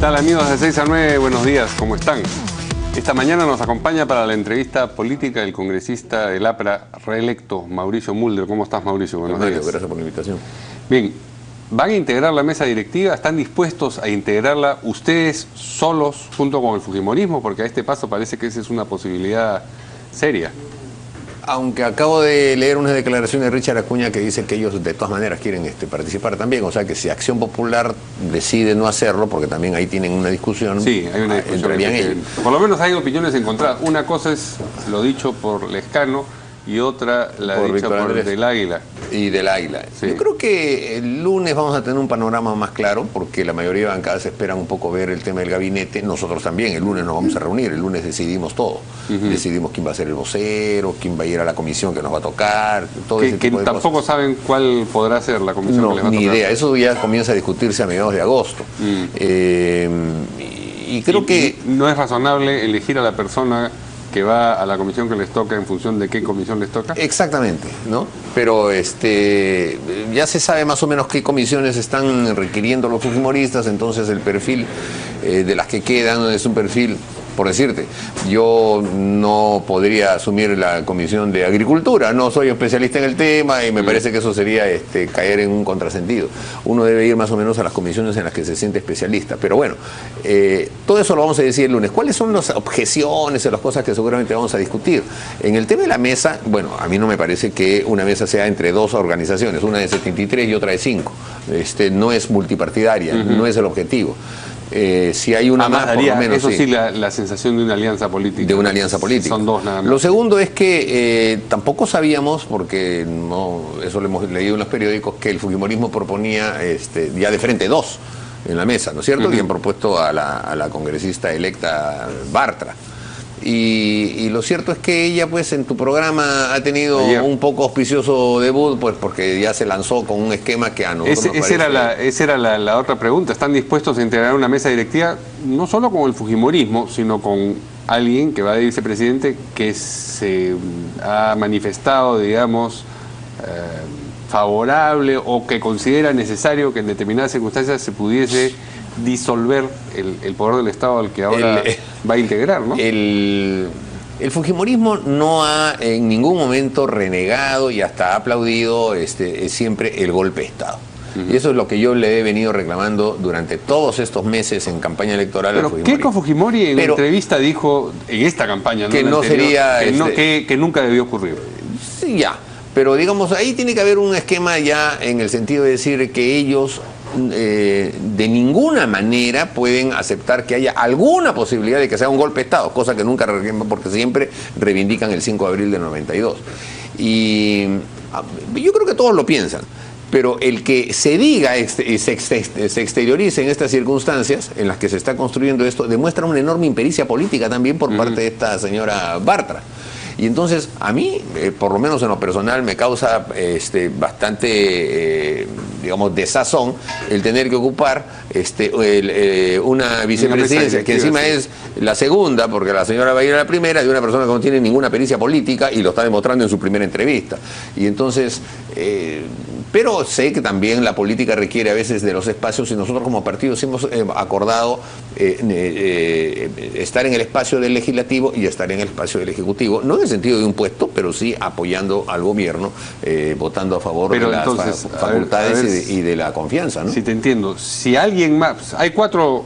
tal, amigos de 6 a 9? Buenos días, ¿cómo están? Esta mañana nos acompaña para la entrevista política el congresista del APRA reelecto, Mauricio Mulder. ¿Cómo estás, Mauricio? Buenos días. Gracias por la invitación. Bien, ¿van a integrar la mesa directiva? ¿Están dispuestos a integrarla ustedes solos junto con el fujimorismo? Porque a este paso parece que esa es una posibilidad seria. Aunque acabo de leer unas declaraciones de Richard Acuña que dice que ellos de todas maneras quieren participar también, o sea que si Acción Popular decide no hacerlo, porque también ahí tienen una discusión, sí, hay una discusión, por lo menos hay opiniones encontradas. Una cosa es lo dicho por Lescano y otra la dicha por Del Águila. Y Del Águila. Sí. Yo creo que el lunes vamos a tener un panorama más claro, porque la mayoría de bancadas esperan un poco ver el tema del gabinete. Nosotros también, el lunes nos vamos a reunir, el lunes decidimos todo. Decidimos quién va a ser el vocero, quién va a ir a la comisión que nos va a tocar, todo ese tipo de tampoco cosas. Saben cuál podrá ser la comisión que les va a tocar. Ni idea, eso ya comienza a discutirse a mediados de agosto. Y creo que... ¿No es razonable elegir a la persona que va a la comisión que les toca en función de qué comisión les toca? Exactamente, ¿no? Pero ya se sabe más o menos qué comisiones están requiriendo los fujimoristas, entonces el perfil de las que quedan es un perfil, por decirte, yo no podría asumir la comisión de Agricultura, no soy especialista en el tema y me parece que eso sería caer en un contrasentido. Uno debe ir más o menos a las comisiones en las que se siente especialista. Pero bueno, todo eso lo vamos a decir el lunes. ¿Cuáles son las objeciones o las cosas que seguramente vamos a discutir? En el tema de la mesa, bueno, a mí no me parece que una mesa sea entre dos organizaciones, una de 73 y otra de 5. No es multipartidaria, no es el objetivo. Si hay una más, por lo menos. Eso sí, la sensación de una alianza política. De una alianza política. Son dos nada más. Lo segundo es que tampoco sabíamos, porque eso lo hemos leído en los periódicos, que el fujimorismo proponía ya de frente dos en la mesa, ¿no es cierto? Y han propuesto a la congresista electa Bartra. Y lo cierto es que ella, pues, en tu programa ha tenido un poco auspicioso debut, pues, porque ya se lanzó con un esquema que a nosotros nos parece... Esa era la otra pregunta. ¿Están dispuestos a integrar una mesa directiva no solo con el fujimorismo, sino con alguien que va de vicepresidente que se ha manifestado, digamos, favorable o que considera necesario que en determinadas circunstancias se pudiese disolver el poder del Estado al que ahora va a integrar, ¿no? El fujimorismo no ha en ningún momento renegado y hasta ha aplaudido siempre el golpe de Estado. Y eso es lo que yo le he venido reclamando durante todos estos meses en campaña electoral. Pero Keiko Fujimori en entrevista dijo, en esta campaña, que no sería... que nunca debió ocurrir. Sí, ya. Pero digamos, ahí tiene que haber un esquema ya en el sentido de decir que ellos... de ninguna manera pueden aceptar que haya alguna posibilidad de que sea un golpe de Estado, cosa que nunca, porque siempre reivindican el 5 de abril del 92. Y yo creo que todos lo piensan, pero el que se diga, se exteriorice en estas circunstancias en las que se está construyendo esto, demuestra una enorme impericia política también por parte de esta señora Bartra. Y entonces, a mí, por lo menos en lo personal, me causa bastante, digamos, desazón el tener que ocupar una vicepresidencia, que encima es la segunda, porque la señora va a ir a la primera, de una persona que no tiene ninguna pericia política y lo está demostrando en su primera entrevista. Y entonces... pero sé que también la política requiere a veces de los espacios y nosotros como partidos hemos acordado estar en el espacio del legislativo y estar en el espacio del ejecutivo, no en el sentido de un puesto, pero sí apoyando al gobierno, votando a favor de las facultades y de la confianza, ¿no? Sí, te entiendo. Si alguien más, hay cuatro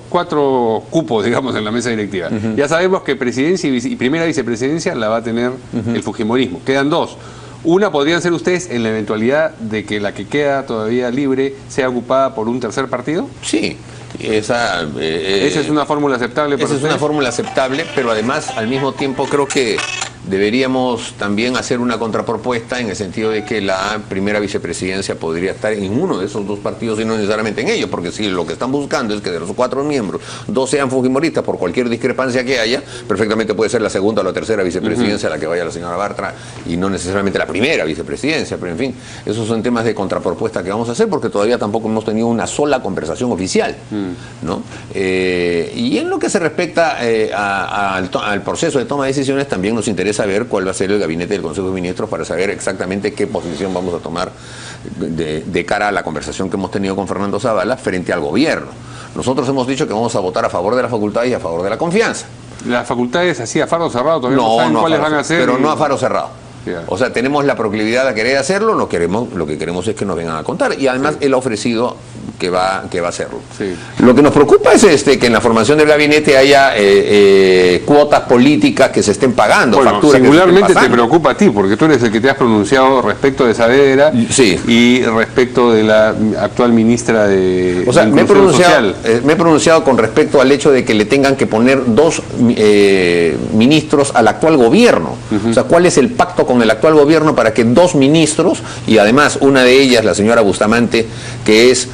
cupos, digamos, en la mesa directiva. Ya sabemos que presidencia y primera vicepresidencia la va a tener el fujimorismo. Quedan dos. Una podrían ser ustedes en la eventualidad de que la que queda todavía libre sea ocupada por un tercer partido. Sí, esa es una fórmula aceptable para ustedes. Esa es una fórmula aceptable, pero además al mismo tiempo creo que deberíamos también hacer una contrapropuesta en el sentido de que la primera vicepresidencia podría estar en uno de esos dos partidos y no necesariamente en ellos, porque si lo que están buscando es que de los 4 miembros, 2 sean fujimoristas por cualquier discrepancia que haya, perfectamente puede ser la segunda o la tercera vicepresidencia a la que vaya la señora Bartra y no necesariamente la primera vicepresidencia, pero en fin, esos son temas de contrapropuesta que vamos a hacer porque todavía tampoco hemos tenido una sola conversación oficial, ¿no? Y en lo que se respecta al proceso de toma de decisiones, también nos interesa saber cuál va a ser el gabinete del Consejo de Ministros para saber exactamente qué posición vamos a tomar de cara a la conversación que hemos tenido con Fernando Zavala frente al gobierno, Nosotros hemos dicho que vamos a votar a favor de la facultad y a favor de la confianza. Las facultades así a faro cerrado todavía no saben cuáles van a ser. Pero no a faro cerrado. O sea, tenemos la proclividad a querer hacerlo, lo que queremos es que nos vengan a contar. Y además él ha ofrecido que va a hacerlo. Sí. Lo que nos preocupa es que en la formación del gabinete haya cuotas políticas que se estén pagando, bueno, facturas singularmente que se estén te preocupa a ti, porque tú eres el que te has pronunciado respecto de Saavedra sí. y respecto de la actual ministra de O sea, me he Social. pronunciado con respecto al hecho de que le tengan que poner 2 ministros al actual gobierno. O sea, ¿cuál es el pacto con el actual gobierno para que 2 ministros, y además una de ellas, la señora Bustamante, que es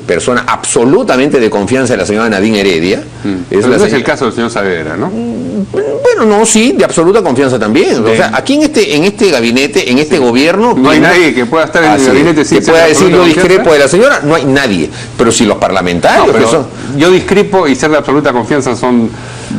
persona absolutamente de confianza de la señora Nadine Heredia. Pero no es el caso del señor Saavedra, ¿no? Bueno, no, sí, de absoluta confianza también. O sea, aquí en este gabinete, en este gobierno... No hay nadie que pueda estar en el gabinete sin que pueda decir yo discrepo de la señora, no hay nadie. Pero si los parlamentarios... No, pero yo discrepo y ser de absoluta confianza son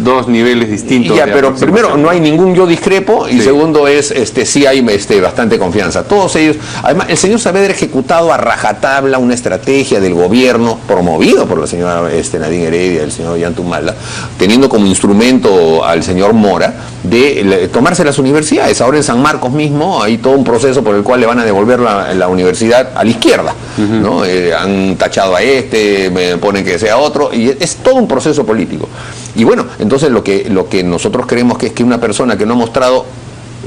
2 niveles distintos. Ya, pero primero, no hay ningún yo discrepo, y segundo es, sí hay bastante confianza. Todos ellos... Además, el señor Saavedra ha ejecutado a rajatabla una estrategia del gobierno, promovido por la señora Nadine Heredia, el señor Ollantumala, teniendo como instrumento al señor Mora, de tomarse las universidades. Ahora en San Marcos mismo hay todo un proceso por el cual le van a devolver la universidad a la izquierda, ¿no? Han tachado a me ponen que sea otro, y es todo un proceso político. Y bueno, entonces lo que nosotros creemos que es que una persona que no ha mostrado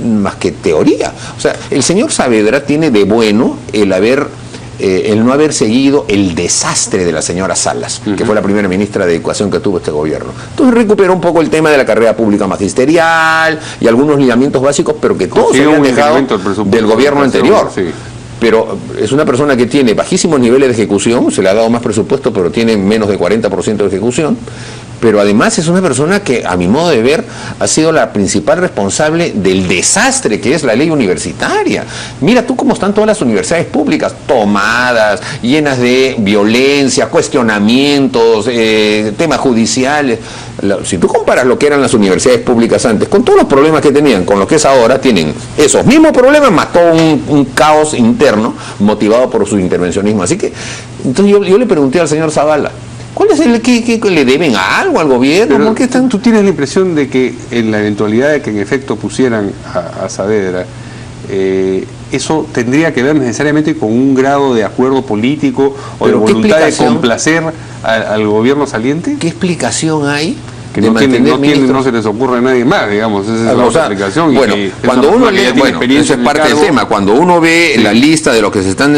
más que teoría, o sea, el señor Saavedra tiene de bueno el no haber seguido el desastre de la señora Salas, que fue la primera ministra de Educación que tuvo este gobierno. Entonces recuperó un poco el tema de la carrera pública magisterial y algunos lineamientos básicos, pero que todos se habían dejado del gobierno anterior. Sí. Pero es una persona que tiene bajísimos niveles de ejecución, se le ha dado más presupuesto, pero tiene menos de 40% de ejecución. Pero además es una persona que, a mi modo de ver, ha sido la principal responsable del desastre que es la ley universitaria. Mira tú cómo están todas las universidades públicas, tomadas, llenas de violencia, cuestionamientos, temas judiciales. Si tú comparas lo que eran las universidades públicas antes, con todos los problemas que tenían, con lo que es ahora, tienen esos mismos problemas, más todo un caos interno motivado por su intervencionismo. Así que, entonces yo le pregunté al señor Zavala, ¿cuál es que le deben algo al gobierno? Pero, ¿por qué ¿tú tienes la impresión de que en la eventualidad de que en efecto pusieran a Saavedra, eso tendría que ver necesariamente con un grado de acuerdo político o de voluntad de complacer al gobierno saliente? ¿Qué explicación hay? Que no se les ocurre a nadie más, digamos, esa es la otra explicación. Bueno, cuando uno lee, eso es parte del tema, cuando uno ve la lista de los que se están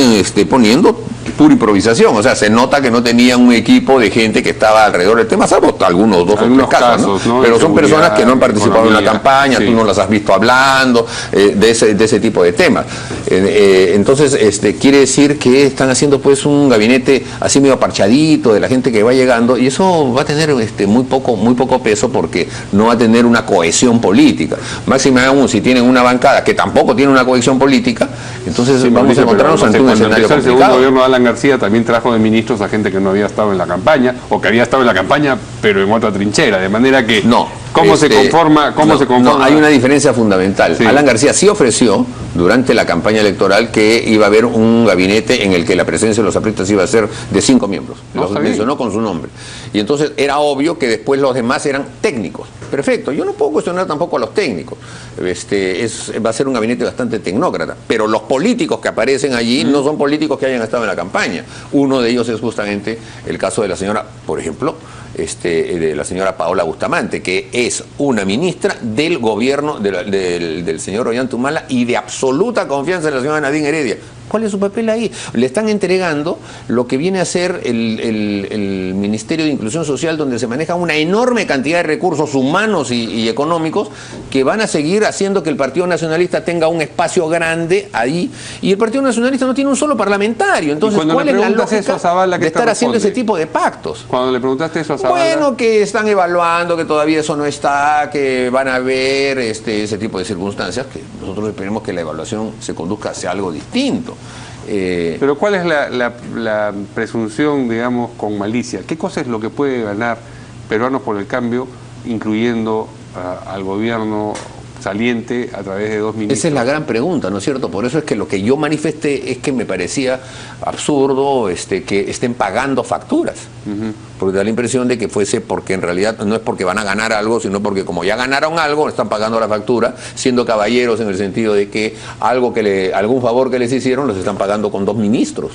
poniendo, pura improvisación, o sea, se nota que no tenían un equipo de gente que estaba alrededor del tema, salvo algunos 2 o 3 casos, ¿no? Pero son personas que no han participado en la campaña, tú no las has visto hablando de ese tipo de temas. Entonces, quiere decir que están haciendo pues un gabinete así medio aparchadito de la gente que va llegando, y eso va a tener muy poco peso, porque no va a tener una cohesión política. Máxima aún si tienen una bancada que tampoco tiene una cohesión política, entonces vamos a encontrarnos ante un escenario complicado. El segundo gobierno de Alan García también trajo de ministros a gente que no había estado en la campaña, o que había estado en la campaña pero en otra trinchera, de manera que ¿cómo se conforma? No, hay una diferencia fundamental. Alan García sí ofreció durante la campaña electoral que iba a haber un gabinete en el que la presencia de los apristas iba a ser de 5 miembros. Los mencionó con su nombre. Y entonces era obvio que después los demás eran técnicos. Perfecto, yo no puedo cuestionar tampoco a los técnicos. Va a ser un gabinete bastante tecnócrata. Pero los políticos que aparecen allí no son políticos que hayan estado en la campaña. Uno de ellos es justamente el caso de la señora, por ejemplo, de la señora Paola Bustamante, que es una ministra del gobierno del señor Ollantumala y de absoluta confianza en la señora Nadine Heredia. ¿Cuál es su papel ahí? Le están entregando lo que viene a ser el Ministerio de Inclusión Social, donde se maneja una enorme cantidad de recursos humanos y económicos que van a seguir haciendo que el Partido Nacionalista tenga un espacio grande ahí, y el Partido Nacionalista no tiene un solo parlamentario. Entonces, ¿cuál es la lógica de estar haciendo ese tipo de pactos? Cuando le preguntaste eso a Zavala... Bueno, que están evaluando, que todavía eso no está, que van a ver ese tipo de circunstancias, que nosotros esperemos que la evaluación se conduzca hacia algo distinto. Pero ¿cuál es la presunción, digamos, con malicia? ¿Qué cosa es lo que puede ganar Peruanos por el Cambio, incluyendo al gobierno saliente a través de 2 ministros. Esa es la gran pregunta, ¿no es cierto? Por eso es que lo que yo manifesté es que me parecía absurdo que estén pagando facturas. Porque da la impresión de que fuese porque en realidad no es porque van a ganar algo, sino porque como ya ganaron algo, están pagando la factura, siendo caballeros en el sentido de que algún favor que les hicieron los están pagando con 2 ministros.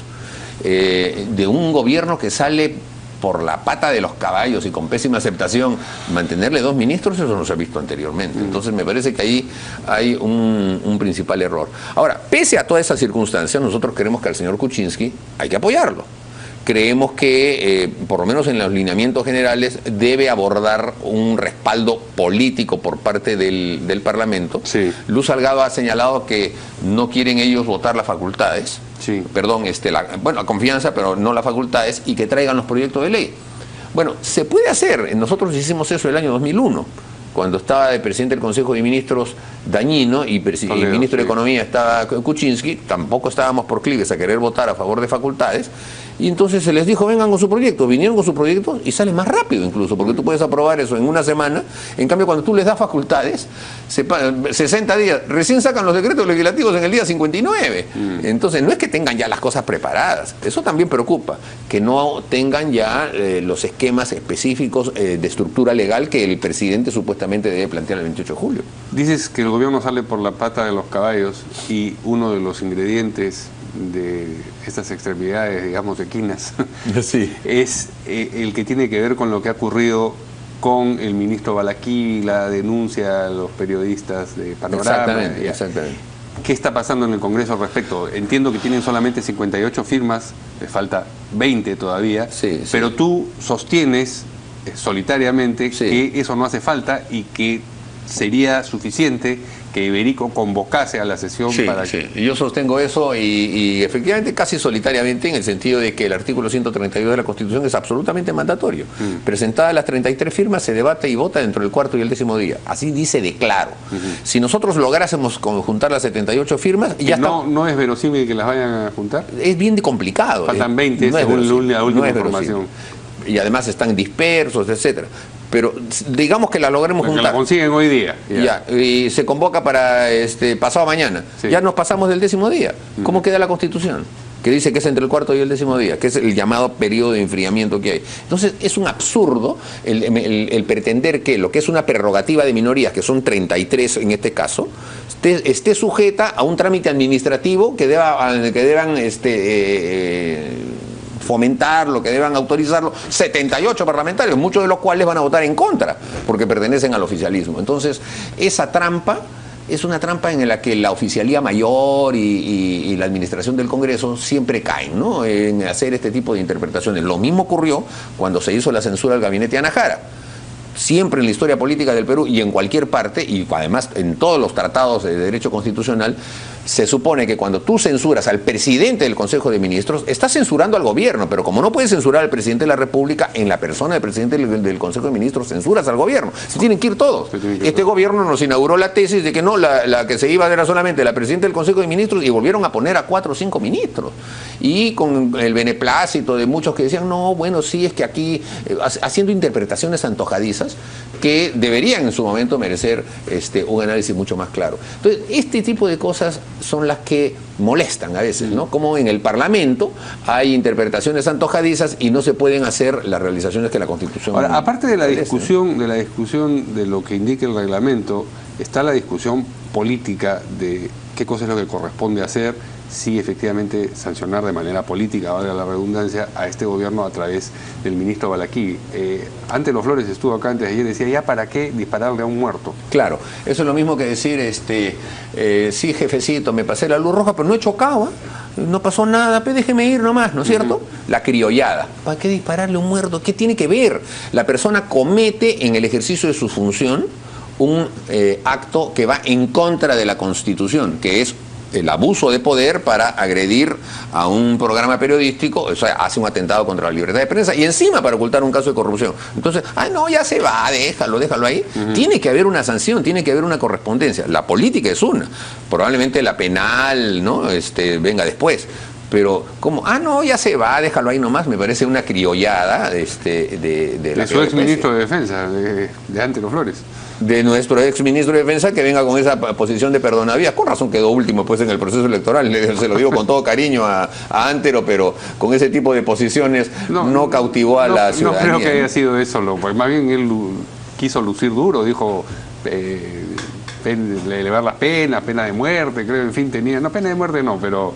De un gobierno que sale por la pata de los caballos y con pésima aceptación, mantenerle 2 ministros, eso no se ha visto anteriormente. Entonces me parece que ahí hay un principal error. Ahora, pese a todas esas circunstancias, nosotros creemos que al señor Kuczynski hay que apoyarlo. Creemos que, por lo menos en los lineamientos generales, debe abordar un respaldo político por parte del Parlamento. Sí. Luz Salgado ha señalado que no quieren ellos votar las facultades, sí. Perdón, la confianza, pero no las facultades, y que traigan los proyectos de ley. Bueno, se puede hacer. Nosotros hicimos eso el año 2001. Cuando estaba de presidente del Consejo de Ministros Dañino y ministro de Economía estaba Kuczynski, tampoco estábamos proclives a querer votar a favor de facultades, y entonces se les dijo, vengan con su proyecto, vinieron con su proyecto y sale más rápido incluso, porque tú puedes aprobar eso en una semana. En cambio, cuando tú les das facultades, 60 días, recién sacan los decretos legislativos en el día 59. Entonces, no es que tengan ya las cosas preparadas, eso también preocupa, que no tengan ya los esquemas específicos de estructura legal que el presidente supuestamente debe plantear el 28 de julio. Dices que el gobierno sale por la pata de los caballos y uno de los ingredientes de estas extremidades, digamos, equinas, Sí. es el que tiene que ver con lo que ha ocurrido con el ministro Balaquivi, la denuncia a los periodistas de Panorama. Exactamente. ¿Qué está pasando en el Congreso al respecto? Entiendo que tienen solamente 58 firmas, les falta 20 todavía, Sí. pero tú sostienes solitariamente Sí. que eso no hace falta y que sería suficiente que Iberico convocase a la sesión para Sí, yo sostengo eso y efectivamente casi solitariamente, en el sentido de que el artículo 132 de la Constitución es absolutamente mandatorio. Presentadas las 33 firmas, se debate y vota dentro del 4º y el 10º día. Así dice de claro. Si nosotros lográsemos juntar las 78 firmas, ya no es verosímil que las vayan a juntar. Es bien complicado. Faltan 20 según la última información. Y además están dispersos, etcétera. Pero digamos que la logremos juntar. La consiguen hoy día. Ya, y se convoca para pasado mañana. Sí. Ya nos pasamos del 10º día. ¿Cómo queda la Constitución? Que dice que es entre el 4º y el 10º día, que es el llamado periodo de enfriamiento que hay. Entonces es un absurdo el pretender que lo que es una prerrogativa de minorías, que son 33 en este caso, esté sujeta a un trámite administrativo que deban fomentarlo, que deban autorizarlo 78 parlamentarios, muchos de los cuales van a votar en contra, porque pertenecen al oficialismo. Entonces, esa trampa es una trampa en la que la oficialía mayor y la administración del Congreso siempre caen, ¿no?, en hacer este tipo de interpretaciones. Lo mismo ocurrió cuando se hizo la censura al gabinete Anahara. Siempre en la historia política del Perú y en cualquier parte, y además en todos los tratados de derecho constitucional, se supone que cuando tú censuras al presidente del Consejo de Ministros, estás censurando al gobierno, pero como no puedes censurar al presidente de la República, en la persona del presidente del Consejo de Ministros censuras al gobierno. Se tienen que ir todos. Este gobierno nos inauguró la tesis de que no, la que se iba era solamente la presidenta del Consejo de Ministros, y volvieron a poner a 4 o 5 ministros. Y con el beneplácito de muchos que decían, no, bueno, sí, es que aquí, haciendo interpretaciones antojadizas, que deberían en su momento merecer un análisis mucho más claro. Entonces, este tipo de cosas son las que molestan a veces, ¿no? Como en el Parlamento hay interpretaciones antojadizas y no se pueden hacer las realizaciones que la Constitución. Ahora, aparte de la establece, discusión de lo que indica el reglamento, está la discusión política de qué cosa es lo que corresponde hacer, si efectivamente sancionar de manera política, valga la redundancia, a este gobierno a través del ministro Balaquivi. Antes Los Flores estuvo acá antes de ayer, decía, ¿ya para qué dispararle a un muerto? Claro, eso es lo mismo que decir, sí, jefecito, me pasé la luz roja, pero no he chocado, no pasó nada, pues déjeme ir nomás, ¿no es cierto? La criollada. ¿Para qué dispararle a un muerto? ¿Qué tiene que ver? La persona comete en el ejercicio de su función un acto que va en contra de la Constitución, que es el abuso de poder para agredir a un programa periodístico, o sea, hace un atentado contra la libertad de prensa y encima para ocultar un caso de corrupción. Entonces, no, ya se va, déjalo ahí. Tiene que haber una sanción, tiene que haber una correspondencia. La política es una, probablemente la penal, ¿no?, venga después. Pero, como, no, ya se va, déjalo ahí nomás, me parece una criollada de su ex ministro de Defensa, de Antero Flores. De nuestro ex ministro de Defensa, que venga con esa posición de perdonavías. Con razón quedó último pues en el proceso electoral, se lo digo con todo cariño a Antero, pero con ese tipo de posiciones no cautivó a la ciudadanía. No creo que haya sido eso, pues más bien él quiso lucir duro, dijo elevar las penas, pena de muerte, creo, en fin, tenía, no, pena de muerte no, pero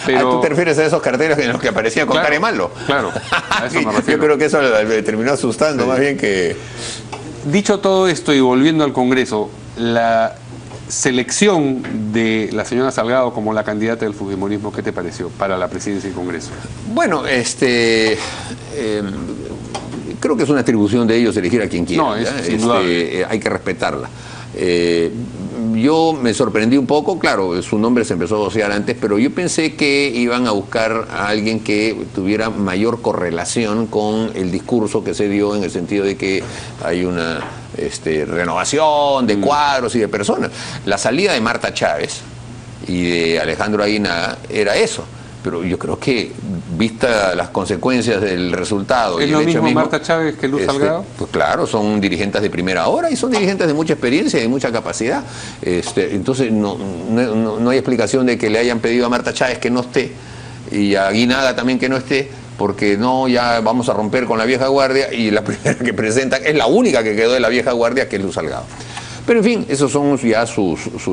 ¿Tú te refieres a esos carteles en los que aparecían con Caremalo? Claro, a eso me refiero. Yo creo que eso le terminó asustando, más bien que... Dicho todo esto y volviendo al Congreso, la selección de la señora Salgado como la candidata del fujimorismo, ¿qué te pareció para la presidencia y Congreso? Bueno, creo que es una atribución de ellos elegir a quien quiera. No, es indudable. Hay que respetarla. Yo me sorprendí un poco, claro, su nombre se empezó a vocear antes, pero yo pensé que iban a buscar a alguien que tuviera mayor correlación con el discurso que se dio, en el sentido de que hay una renovación de cuadros y de personas. La salida de Marta Chávez y de Alejandro Aguinaga era eso. Pero yo creo que, vista las consecuencias del resultado... ¿Es lo mismo Marta Chávez que Luz Salgado? Pues claro, son dirigentes de primera hora y son dirigentes de mucha experiencia y de mucha capacidad. Entonces no hay explicación de que le hayan pedido a Marta Chávez que no esté y a Aguinaga también que no esté, porque ya vamos a romper con la vieja guardia, y la primera que presentan es la única que quedó de la vieja guardia, que es Luz Salgado. Pero en fin, esas son ya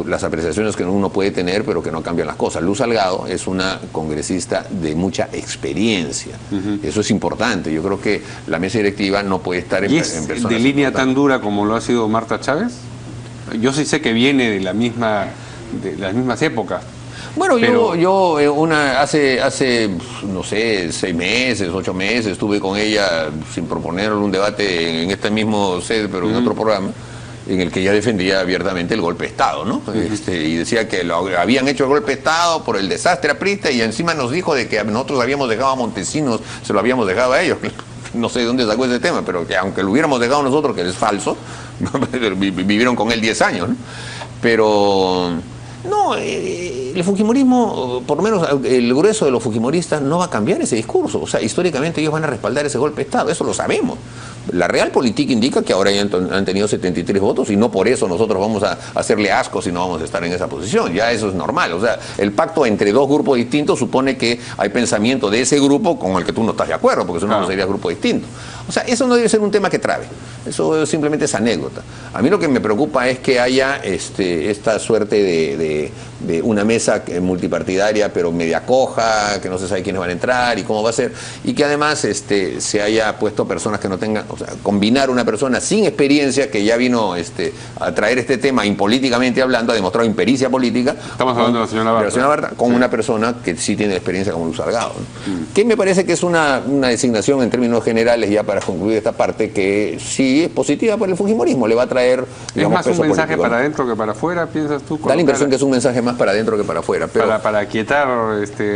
las apreciaciones que uno puede tener, pero que no cambian las cosas. Luz Salgado es una congresista de mucha experiencia. Eso es importante. Yo creo que la mesa directiva no puede estar en personas de línea tan dura como lo ha sido Marta Chávez. Yo sí sé que viene de las mismas épocas. Bueno, yo hace, no sé, 6 meses, 8 meses, estuve con ella sin proponerle un debate en este mismo sede, pero en otro programa, en el que ella defendía abiertamente el golpe de Estado, ¿no? Y decía que habían hecho el golpe de Estado por el desastre aprista, y encima nos dijo de que nosotros habíamos dejado a Montesinos, se lo habíamos dejado a ellos. No sé de dónde sacó ese tema, pero que aunque lo hubiéramos dejado nosotros, que es falso, vivieron con él 10 años, ¿no? Pero... No, el fujimorismo, por lo menos el grueso de los fujimoristas, no va a cambiar ese discurso. O sea, históricamente ellos van a respaldar ese golpe de Estado, eso lo sabemos. La real política indica que ahora ya han tenido 73 votos, y no por eso nosotros vamos a hacerle ascos y no vamos a estar en esa posición. Ya eso es normal. O sea, el pacto entre dos grupos distintos supone que hay pensamiento de ese grupo con el que tú no estás de acuerdo, porque si no, no sería grupo distinto. O sea, eso no debe ser un tema que trabe. Eso simplemente es anécdota. A mí lo que me preocupa es que haya esta suerte de una mesa multipartidaria, pero media coja, que no se sabe quiénes van a entrar y cómo va a ser, y que además se haya puesto personas que no tengan, o sea, combinar una persona sin experiencia, que ya vino a traer este tema impolíticamente hablando, ha demostrado impericia política. Estamos hablando de la señora Barta. Con una persona que sí tiene experiencia como Luz Salgado, ¿no? Que me parece que es una designación en términos generales, ya para concluir esta parte, que sí es positiva para el fujimorismo, le va a traer, digamos, ¿es más un mensaje para adentro que para afuera, piensas tú? Da la impresión que es un mensaje más para adentro que para afuera. Pero, para aquietar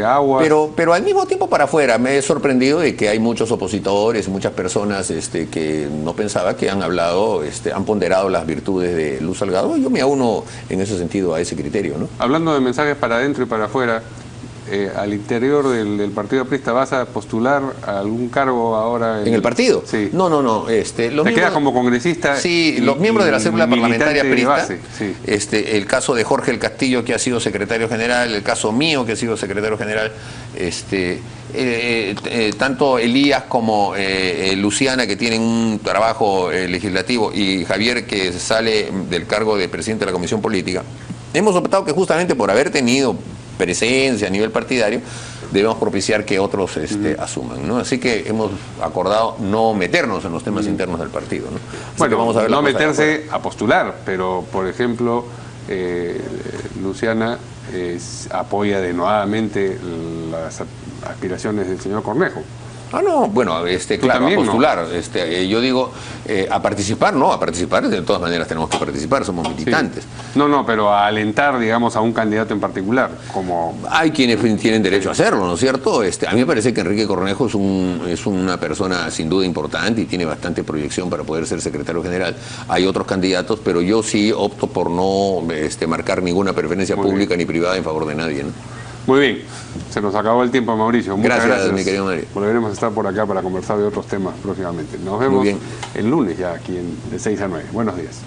aguas. Pero al mismo tiempo para afuera. Me he sorprendido de que hay muchos opositores, muchas personas que no pensaba, que han hablado, han ponderado las virtudes de Luz Salgado. Yo me auno en ese sentido a ese criterio, ¿no? Hablando de mensajes para adentro y para afuera, al interior del Partido Aprista, ¿vas a postular a algún cargo ahora? ¿En el partido? Sí. No. ¿Te quedas como congresista? Sí, los miembros de la célula parlamentaria Aprista, base, sí. El caso de Jorge El Castillo, que ha sido secretario general, el caso mío, que ha sido secretario general, tanto Elías como Luciana, que tienen un trabajo legislativo, y Javier, que sale del cargo de presidente de la Comisión Política, hemos optado que justamente por haber tenido presencia a nivel partidario, debemos propiciar que otros asuman, ¿no? Así que hemos acordado no meternos en los temas internos del partido, ¿no? Bueno, vamos a ver, no meterse a postular, pero por ejemplo, Luciana apoya denodadamente las aspiraciones del señor Cornejo. No, bueno, claro, también, a postular. ¿No? Yo digo, a participar, no, a participar de todas maneras tenemos que participar, somos militantes. Sí. No, pero a alentar, digamos, a un candidato en particular, como... Hay quienes tienen derecho a hacerlo, ¿no es cierto? A mí me parece que Enrique Cornejo es una persona sin duda importante y tiene bastante proyección para poder ser secretario general. Hay otros candidatos, pero yo sí opto por no marcar ninguna preferencia pública ni privada en favor de nadie, ¿no? Muy bien, se nos acabó el tiempo, Mauricio. Muchas Gracias, mi querido Mario. Volveremos a estar por acá para conversar de otros temas próximamente. Nos vemos bien. el lunes ya aquí de 6 a 9. Buenos días.